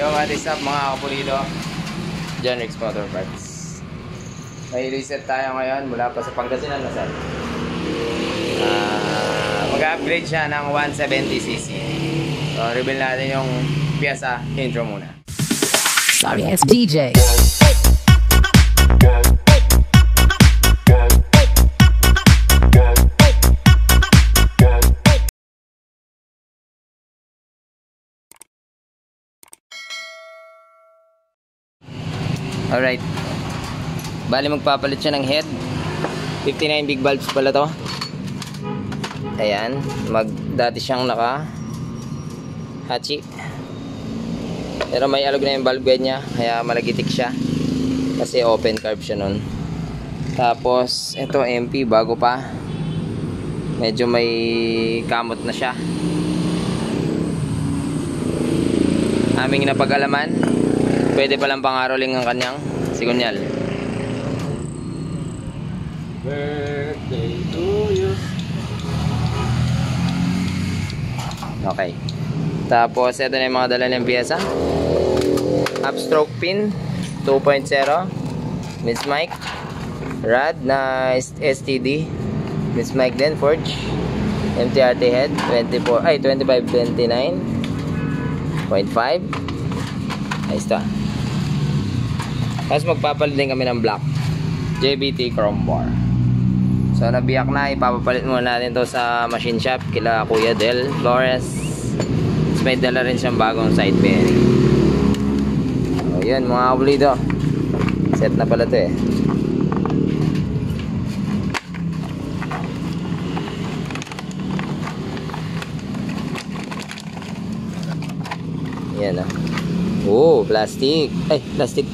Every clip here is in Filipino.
Yo, what is up mga kapulido? John Rex Motor Parts. May reset tayo ngayon mula pa sa Pangasinan na sir. Mag-upgrade siya ng 170cc. So, reveal natin yung piyesa. Intro muna. Sorry, it's DJ. Alright. Bali magpapalit siya ng head. 59 big bulbs pala to. Ayan. Dati siyang naka Hachi. Pero may alog na yung bulb guide niya. Kaya malagitik siya. Kasi open carb siya nun. Tapos ito MP bago pa. Medyo may kamot na siya. Aming napag-alaman, pwede palang pangaroling ang kanyang sigunyal. Birthday to you. Okay. Tapos ito na yung mga dala ng piyesa. Upstroke pin 2.0, Miss Mike, rad na STD, Miss Mike din forge, MTRT head 2529.5. Ayos to. Tapos magpapalit din kami ng black JBT chrome bar. So nabiyak na, ipapapalit muna natin to sa machine shop kila Kuya Del Flores. Tapos may dala rin siyang bagong side bearing. So yun mga kabulido, set na pala to eh. Yan ah. Oh, plastic. Ay, plastic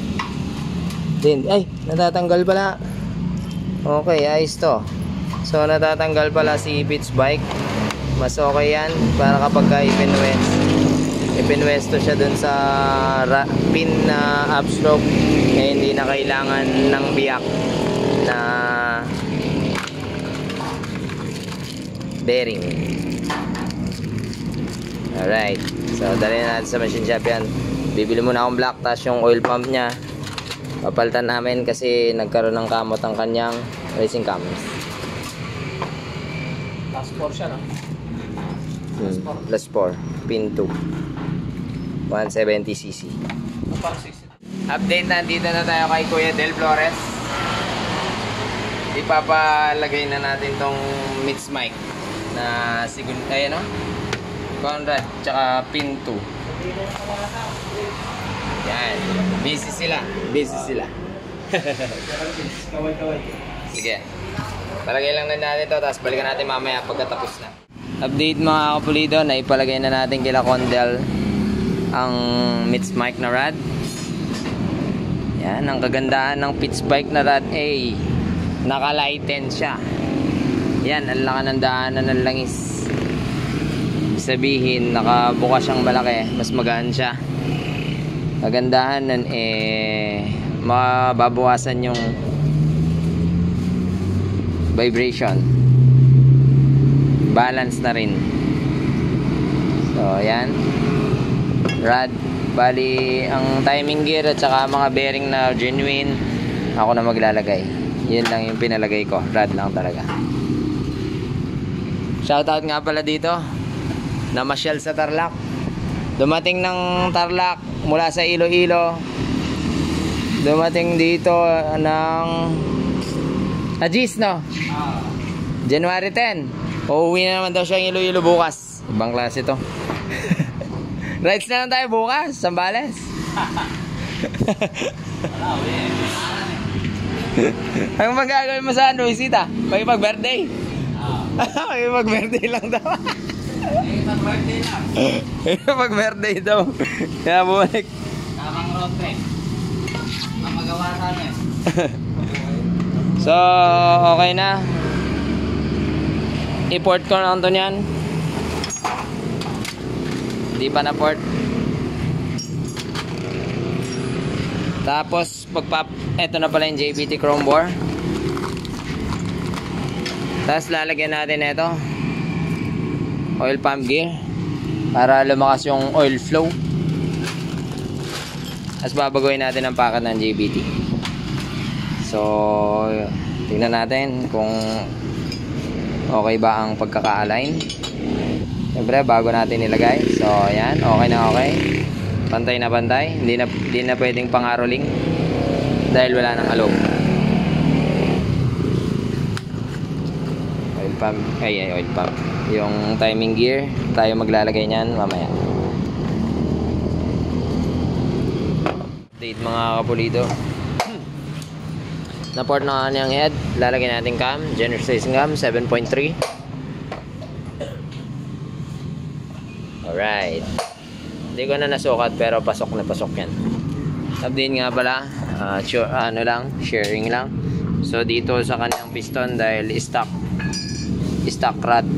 din. Ay, natatanggal pala. Okay, ayos to. So, natatanggal pala si Pitch Bike. Mas okay yan para kapag ka ipinwesto siya dun sa pin na upstroke, eh, hindi na kailangan ng biyak na bearing. Alright. So, dali na natin sa machine shop yan. Bibili muna akong black, tapos yung oil pump nya papalitan namin kasi nagkaroon ng kamot ang kanyang racing cams. Last 4 siya, no? Plus 4 pin 2 170cc. Parang 60. Update na, dito na tayo kay Kuya Del Flores. Ipapalagay na natin tong Miss Mike na sigun, ayan o, Conrad, tsaka pin 2. Yan. Busy sila. Sige. Palagay lang na natin ito, tapos balikan natin mamaya pagkatapos na. Update mga kapulido, na ipalagay na natin kila Condel ang Miss Mike na rad. Yan, ang kagandahan ng Pitch Bike na rad ay naka-lighten siya. Yan, ang laka ng daanan ng langis. Sabihin, nakabukas siyang malaki, mas magaan siya. Kagandahan nun eh, mababawasan yung vibration, balance na rin. So yan, rad, bali ang timing gear at saka mga bearing na genuine ako na maglalagay. Yun lang yung pinalagay ko, rad lang talaga. Shoutout nga pala dito na Michelle sa Tarlac. Dumating ng Tarlac mula sa Iloilo. Dumating dito ng Agis, no? January 10. Uuwi na naman daw siya ng Iloilo bukas. Ibang klase to. Rides na lang tayo bukas, Sambales. Ang magagawin mo sa ano, Isita? Mag-birthday? Mag-birthday lang daw. Pag-birthday lang. Pag-birthday daw. Kaya bumalik. Tamang road trip. Ang magawa sa amin. So, okay na. I-port ko na ito niyan. Hindi pa na-port. Tapos, eto na pala yung JBT Chrome Bore. Tapos, lalagyan natin ito. Oil pump gear. Para lumakas yung oil flow. Mas babaguhin natin ang packet ng JBT. So, tingnan natin kung okay ba ang pagkaka-align. Siyempre, bago natin ilagay. So, ayan. Okay na okay. Pantay na pantay. Hindi na pwedeng pangaroling dahil wala nang alog. Oil pump. Oil pump. Yung timing gear, tayo maglalagay niyan mamaya. Update mga kapulido. Na-port na kanyang head. Lalagay natin cam. Generous cam 7.3. Alright. Hindi ko na nasukat pero pasok na pasok yan. Update nga pala. Sharing lang. So dito sa kanyang piston dahil stock rod.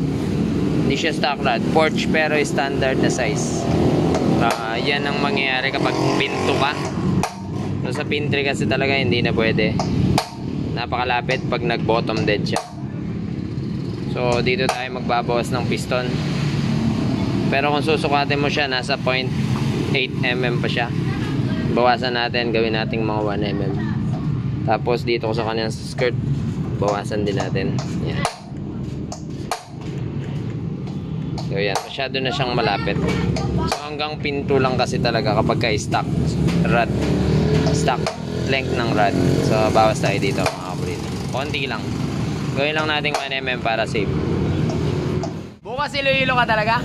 Hindi siya stock rod. Forge pero standard na size. Yan ang mangyayari kapag pinto ka. So sa pin 3 kasi talaga hindi na pwede. Napakalapit pag nag bottom dead siya. So dito tayo magbabawas ng piston. Pero kung susukatin mo siya, nasa 0.8 mm pa siya. Bawasan natin, gawin nating mga 1 mm. Tapos dito ko sa kanyang skirt, bawasan din natin. Yan. So yan, masyado na siyang malapit. So hanggang pinto lang kasi talaga kapag ka-stock rod. Stock length ng rod. So bawas tayo dito mga kapulido. Konti lang. Gawin lang nating 1 mm para safe. Bukas ilo-ilo ka talaga?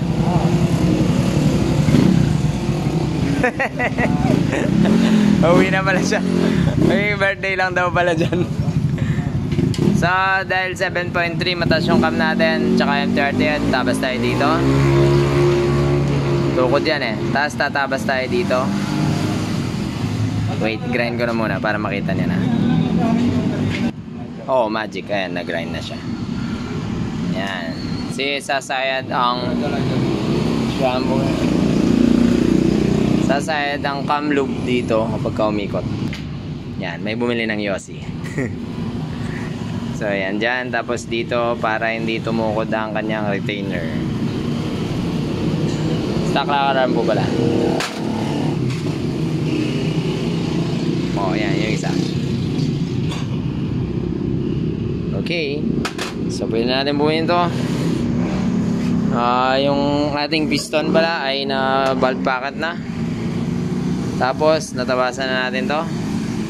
Uwi na pala siya. May birthday lang daw pala dyan. So dahil 7.3 mataas yung cam natin, tsaka MTRT, tabas tayo dito. Tukod yan eh. Tapos tatabas tayo dito. Wait, grind ko na muna para makita niya na. Oh, magic. Ayan, nag-grind na siya. Yan. Si sasayad ang shampoo. Sasayad ang cam loop dito kapag umikot. Yan, may bumili ng Yossi. So yan dyan. Tapos dito para hindi tumukod ang kanyang retainer. Stock lakaran po pala. Oh yan, yung isa. Okay. So pwede natin buuin to. Yung ating piston pala ay na valve packet na. Tapos natabasan na natin to.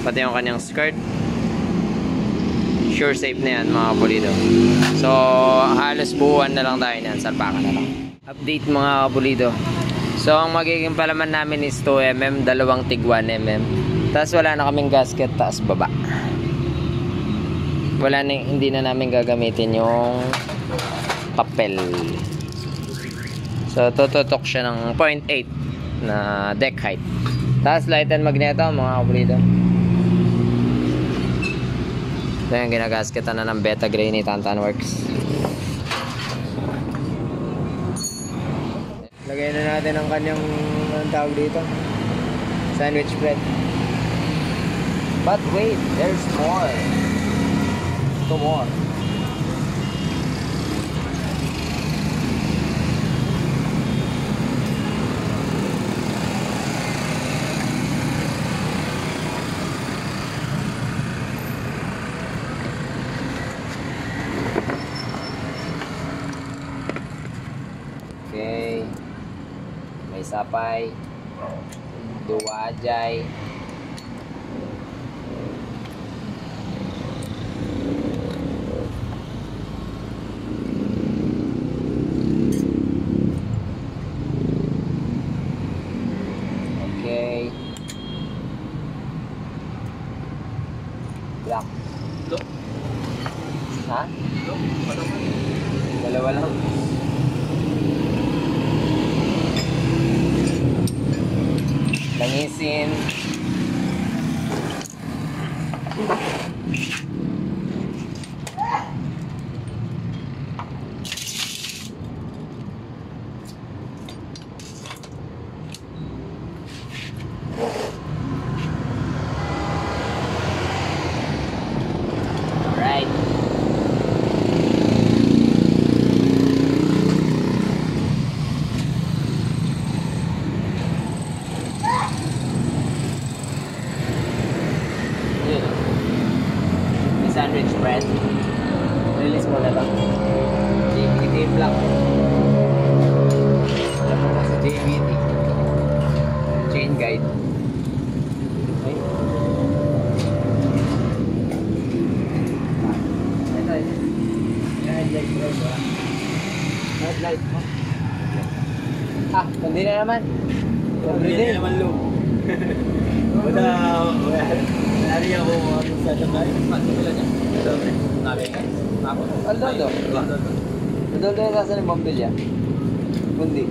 Pati yung kanyang skirt. Sure safe na yan mga kapulido. So halos buuan na lang tayo niyan. Salpakan na lang. Update mga kapulido. So ang magiging palaman namin is 2mm. Dalawang tig 1mm. Tapos wala na kaming gasket taas baba. Hindi na namin gagamitin yung papel. So tututok siya ng 0.8 na deck height. Tapos light and magneto mga kapulido. Ito yung ginagasketan na ng Beta Gray ni Tantan Works. Lagay na natin ang kanyang tawag dito, sandwich bread. But wait, there's more. Two more. Okay. May sapay. Dua ajay. Okay. Black. Ha? Dalawa lang. Langisin. Alright. head. Release mo na lang. JBT block. Wala mo sa JBT. Chain guide. Okay. Headlight mo ba? Headlight mo. Ah, kundi na naman. Everyday. naman low. Wala rin ako sa sabay. Paano wala niya? Sabi ka? Aldo. Aldo yung nasa ng bombilya. Kundi.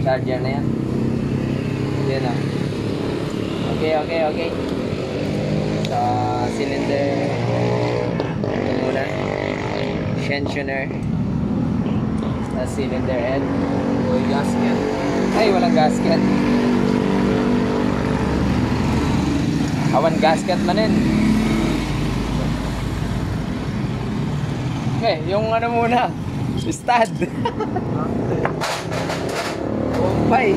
Charger na yan. Yan na. Okay. Sa cylinder. Ito muna. Tensioner. Sa cylinder head. Uy, gasket. Ay, walang gasket. Awan gasket manin. Okay, yung ano muna. Stud. Bombay.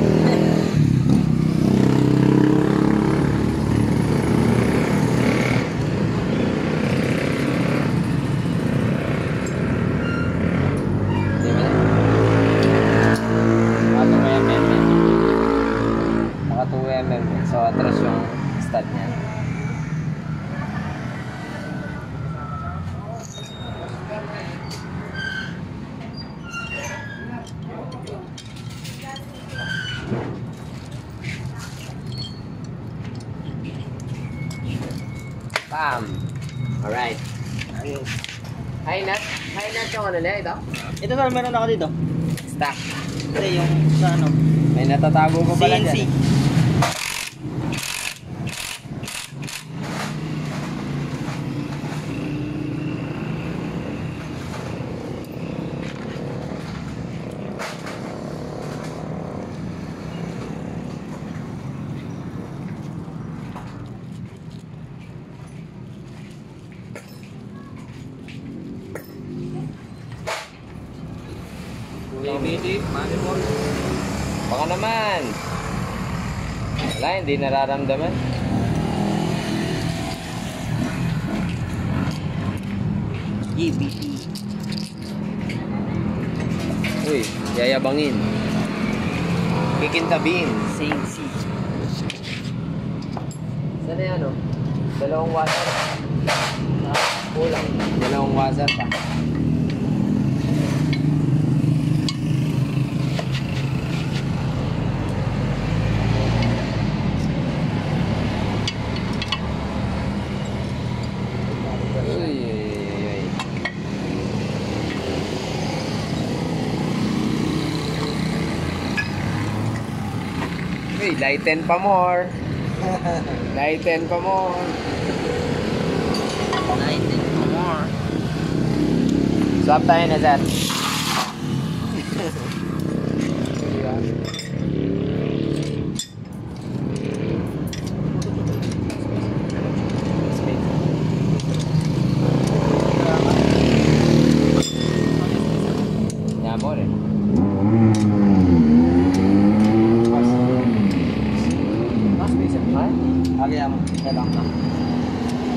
Naka 2 mm. So, atras yung stud niya. Bam! Alright. High nut yung ano na ito? Ito sir, meron ako dito. Stock. Ito yung sa ano. May natatago pa pala CNC. dyan. JBT, manifold. Baka naman. Wala, hindi nararamdaman. JBT. Uy, yayabangin. Kikintabin. CNC. Saan na yan, oh? Dalawang water. Kulang. Dalawang water pa. Uy, lighten pa more. Lighten pa more. Lighten more. Swap tayo na, sir. Nyamor eh. Agaya mo. Kailang na.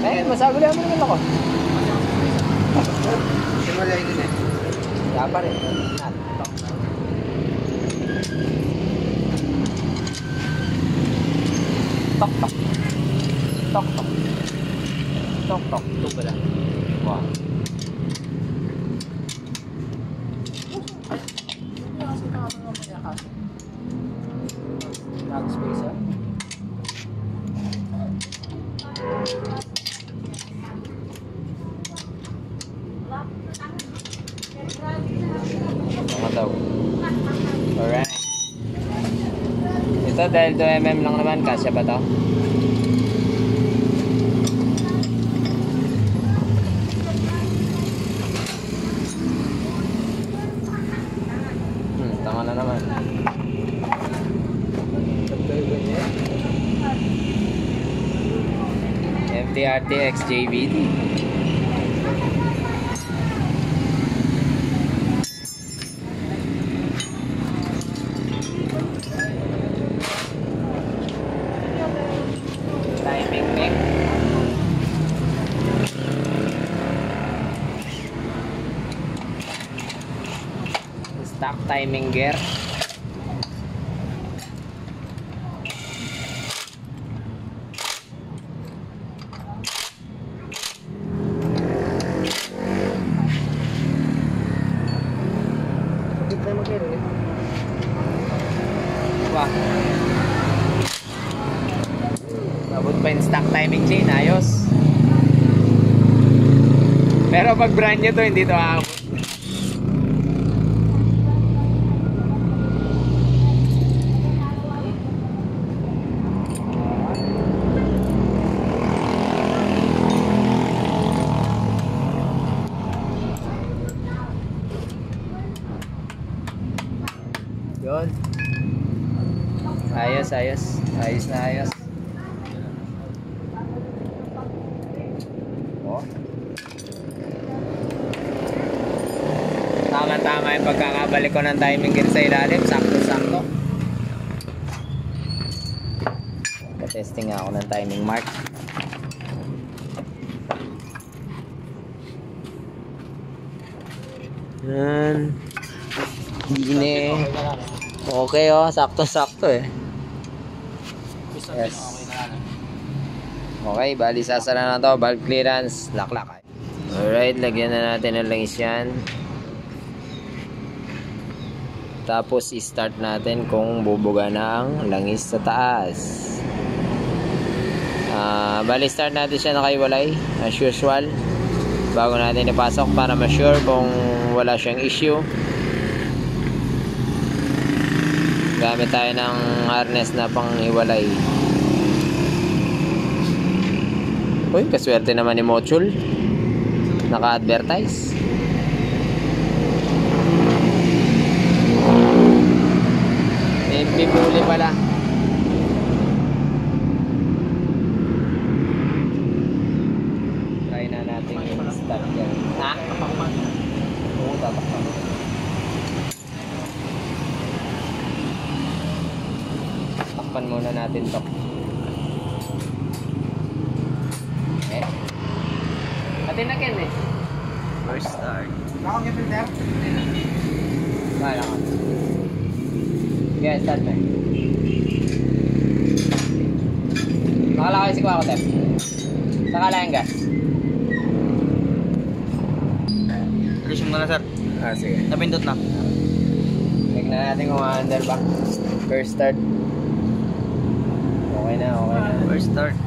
Eh, masabi lang mo naman ako. Simula yun eh. Kaya pa rin. Tok tok. Tok tok. Tok tok. Ito pala. Wow. Nag-space ah. Tama daw. Alright. Ito dahil 2mm lang naman, kasya ba to? Tama na naman. FTRTX JVD. Timing. timing gear. Wah. Abot pa yung stock timing chain, ayos. Pero pag brand new to, hindi to aabot. Yun. Ayos, ayos. Ayos na ayos. Oh. Tama-tama yung pagkakabalik ko ng timing gear sa ilalim. Sakto-sakto. Testing nga ako ng timing mark. Yan. Gine. Okay oh, sakto-sakto eh. Yes. Okay, bali sasara na to. Valve clearance, laklak. Alright, lagyan na natin ng langis yan. Tapos i-start natin kung bubuga ng langis sa taas. Bali start natin siya nakaiwalay as usual bago natin ipasok para ma-sure kung wala siyang issue. Gamit tayo ng harness na pang-iwalay. Uy, kaswerte naman ni Mochul. Naka-advertise. Pipuli pala. Try na natin yung start yan. Ha? Oo, tatakpan. Takpan muna natin to. Eh? Atin na Ken eh. First start. Bahala ka. Okay, start na. Nakalakay si Kuya ko, Tep. Nakala yung gas. Release mo na sir. Sige. Napindot na. Tignan natin kung under ba. First start. Okay na, okay na. First start.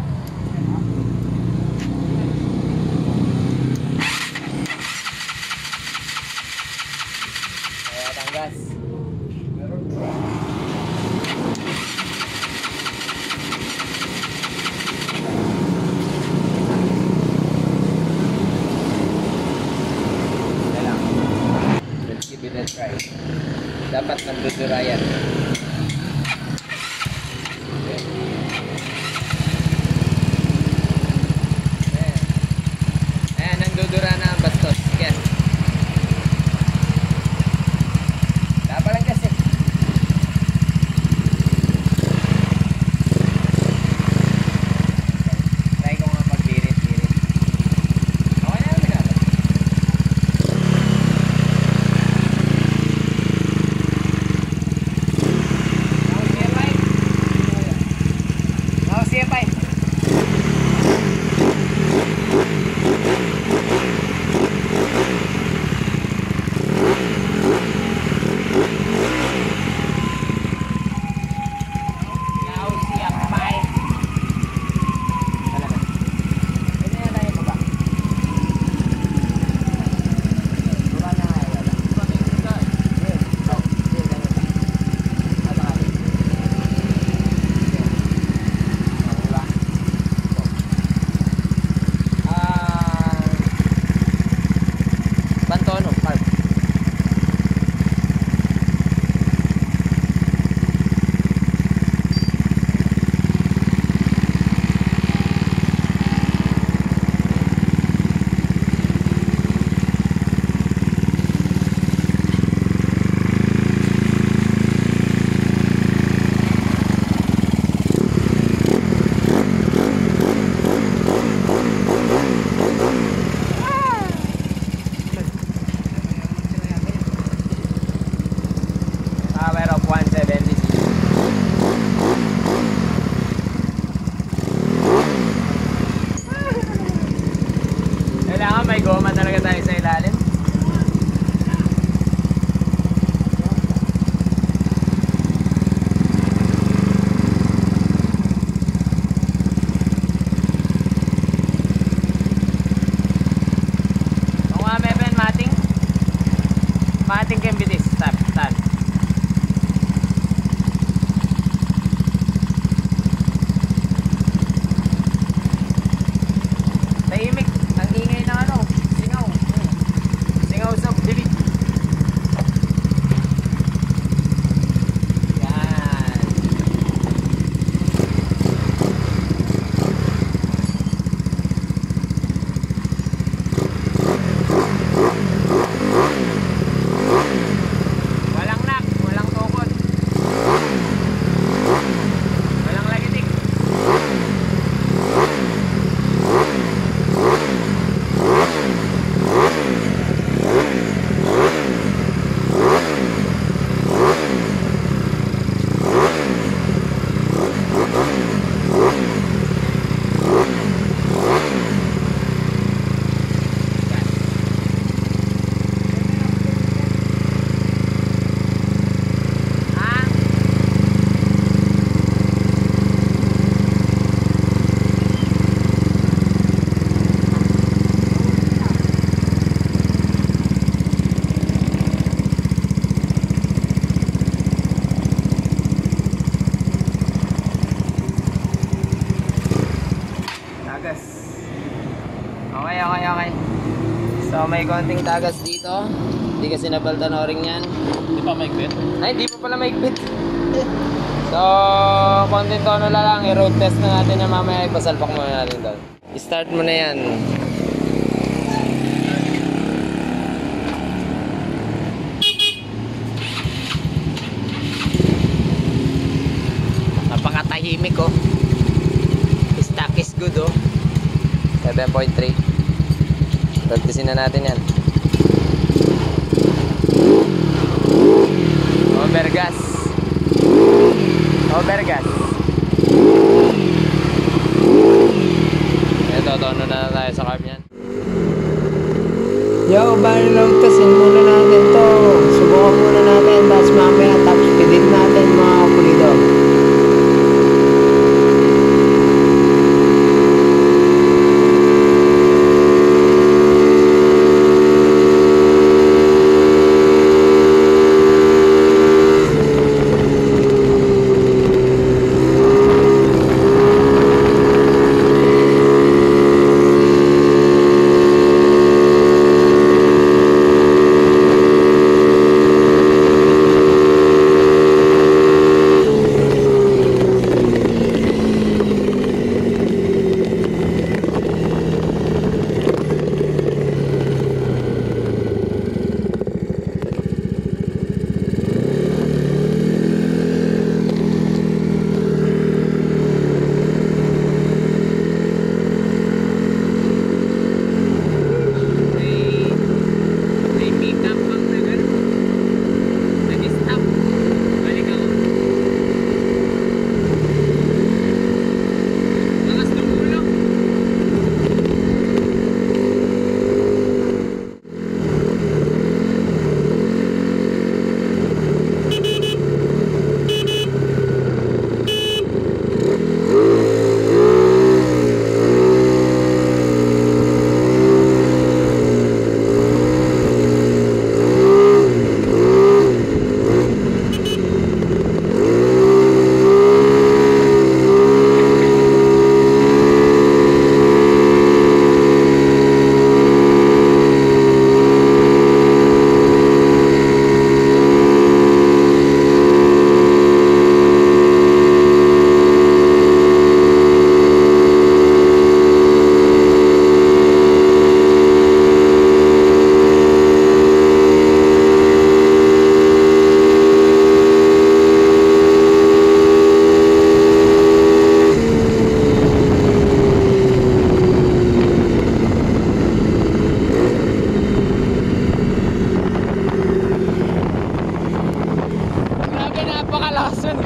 Kaya ang gas. Let's give it a try. Dapat nandudura yan. Okay. Ayan, nandudura na ang bastos. Yan. Dapat lang kasi. Try ko nga magbirit-birit. Okay na naman natin. okay. So may konting tagas dito. Hindi kasi napalta na ring yan. Hindi pa maigpit? Ay, hindi pa pala maigpit. So, konting tono lang. I-road test na natin yan mamaya. Ipasalpak muna natin doon. I-start mo na yan. Napakatahimik oh. Stock is good oh. 7.3. Practicein na natin yan. Overgas. Ito, tono na tayo sa carb yan. Yo, bali lang tasin muna natin to. Subukan muna natin. Tapos mamaya top speedin natin mga kapulido.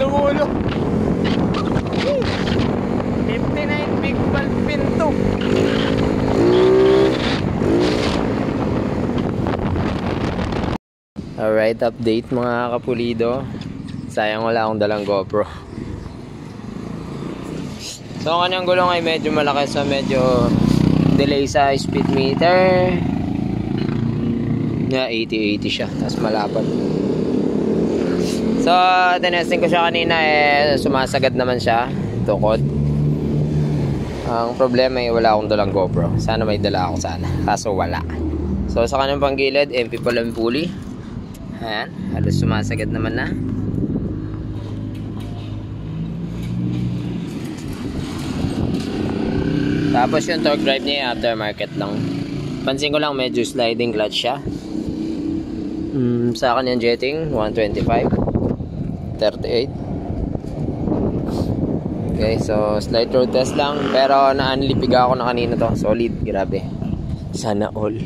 Dumulo. 59 big valve pinto. Alright, update mga kapulido. Sayang wala akong dalang GoPro. So ang kanyang gulong ay medyo malaki, so medyo delay sa speed meter. 80 siya, tapos malapad. So, tinesting ko siya kanina, sumasagad naman siya, tukod. Ang problema ay wala akong dalang GoPro. Sana may dala ako sana, kaso wala. So, sa kanyang panggilid, MP pala yung pulley. Ayan, halos sumasagad naman na. Tapos yung torque drive niya, aftermarket lang. Pansin ko lang, medyo sliding clutch siya. Sa akin yung jetting, 125. 38. Okay, so slight road test lang, pero na-unlipig ako na kanina to. Solid, grabe. Sana all.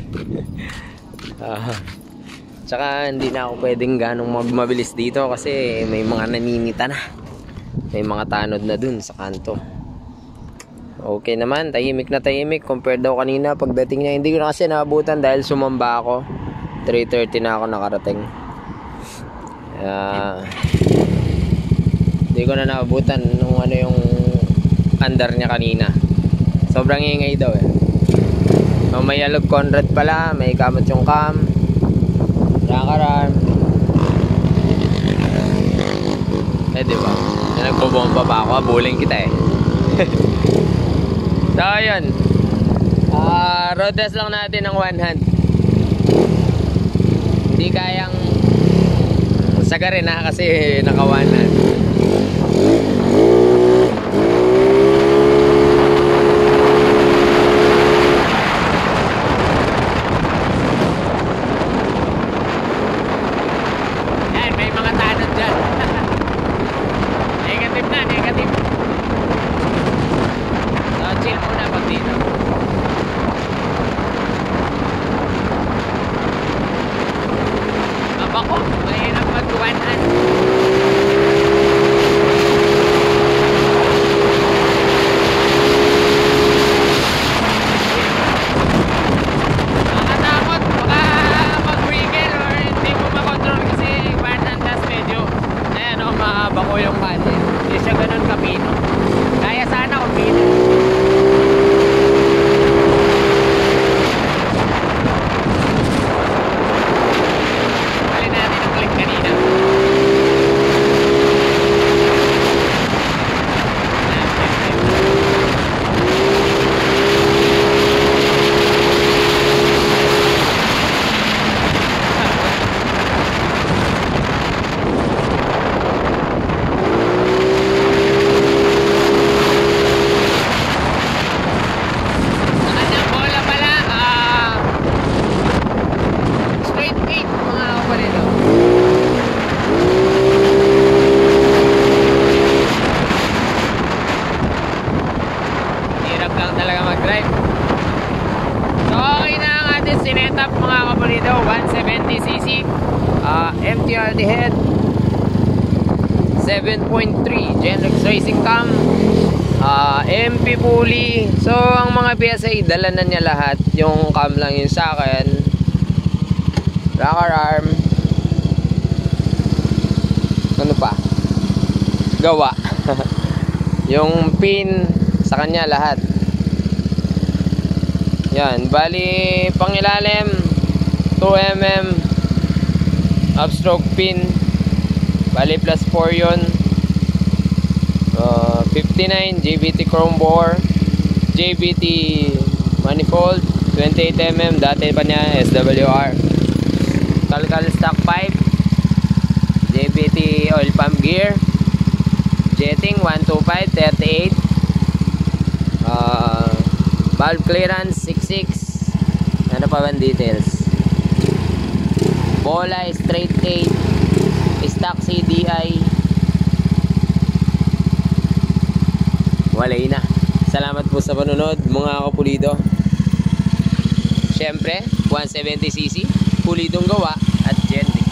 Tsaka hindi na ako pwedeng ganong mabilis dito kasi may mga naninita na. May mga tanod na dun sa kanto. Okay naman, tahimik na tahimik compared daw kanina pagdating niya. Hindi ko na kasi naabutan dahil sumamba ako. 3:30 na ako nakarating. Hindi ko na naabutan nung ano yung under niya kanina. Sobrang ingay daw may alog Conrad pala, may kamot yung cam, rakaran. Diba? Nagbobomba pa ako, buling kita So ayun, Road test lang natin ng one hand. Hindi kayang sagarin na kasi naka one hand. Yan, may mga tanod dyan. Negative na, negative. So, chill muna pag dito. Mabako, mahirap mag-one hand. Nakakatakot, baka mag-wiggle or hindi mo makontrol kasi one hand tas medyo, ayan o, mabako yung kanya. Hindi siya ganun kapino. Kaya sana kung pino. Bali natin ang click kanina. Sa kanyang bola pala, straight 8 mga kapalito. Hirap lang talaga mag-drive. So okay na ang ating sinetap mga kapalito. 170cc MTRD head, 7.3 Genrex Racing Cam, MP pulley. So ang mga PSA dala na niya lahat. Yung cam lang yun sa akin. Rocker arm. Ano pa? Gawa. Yung pin sa kanya lahat. Yan, bali pangilalim 2mm upstroke pin. Bali plus 4 yun. 59 JBT chrome bore, JBT manifold, 28mm, dati pa niya SWR. Calcal stock pipe, JBT oil pump gear, jetting 125 38, valve clearance 66. Ano pa bang details? Bola straight 8, stock CDI. Walay na. Salamat po sa panunod mga kapulido. Siyempre 170cc pulidong gawa at Genrex.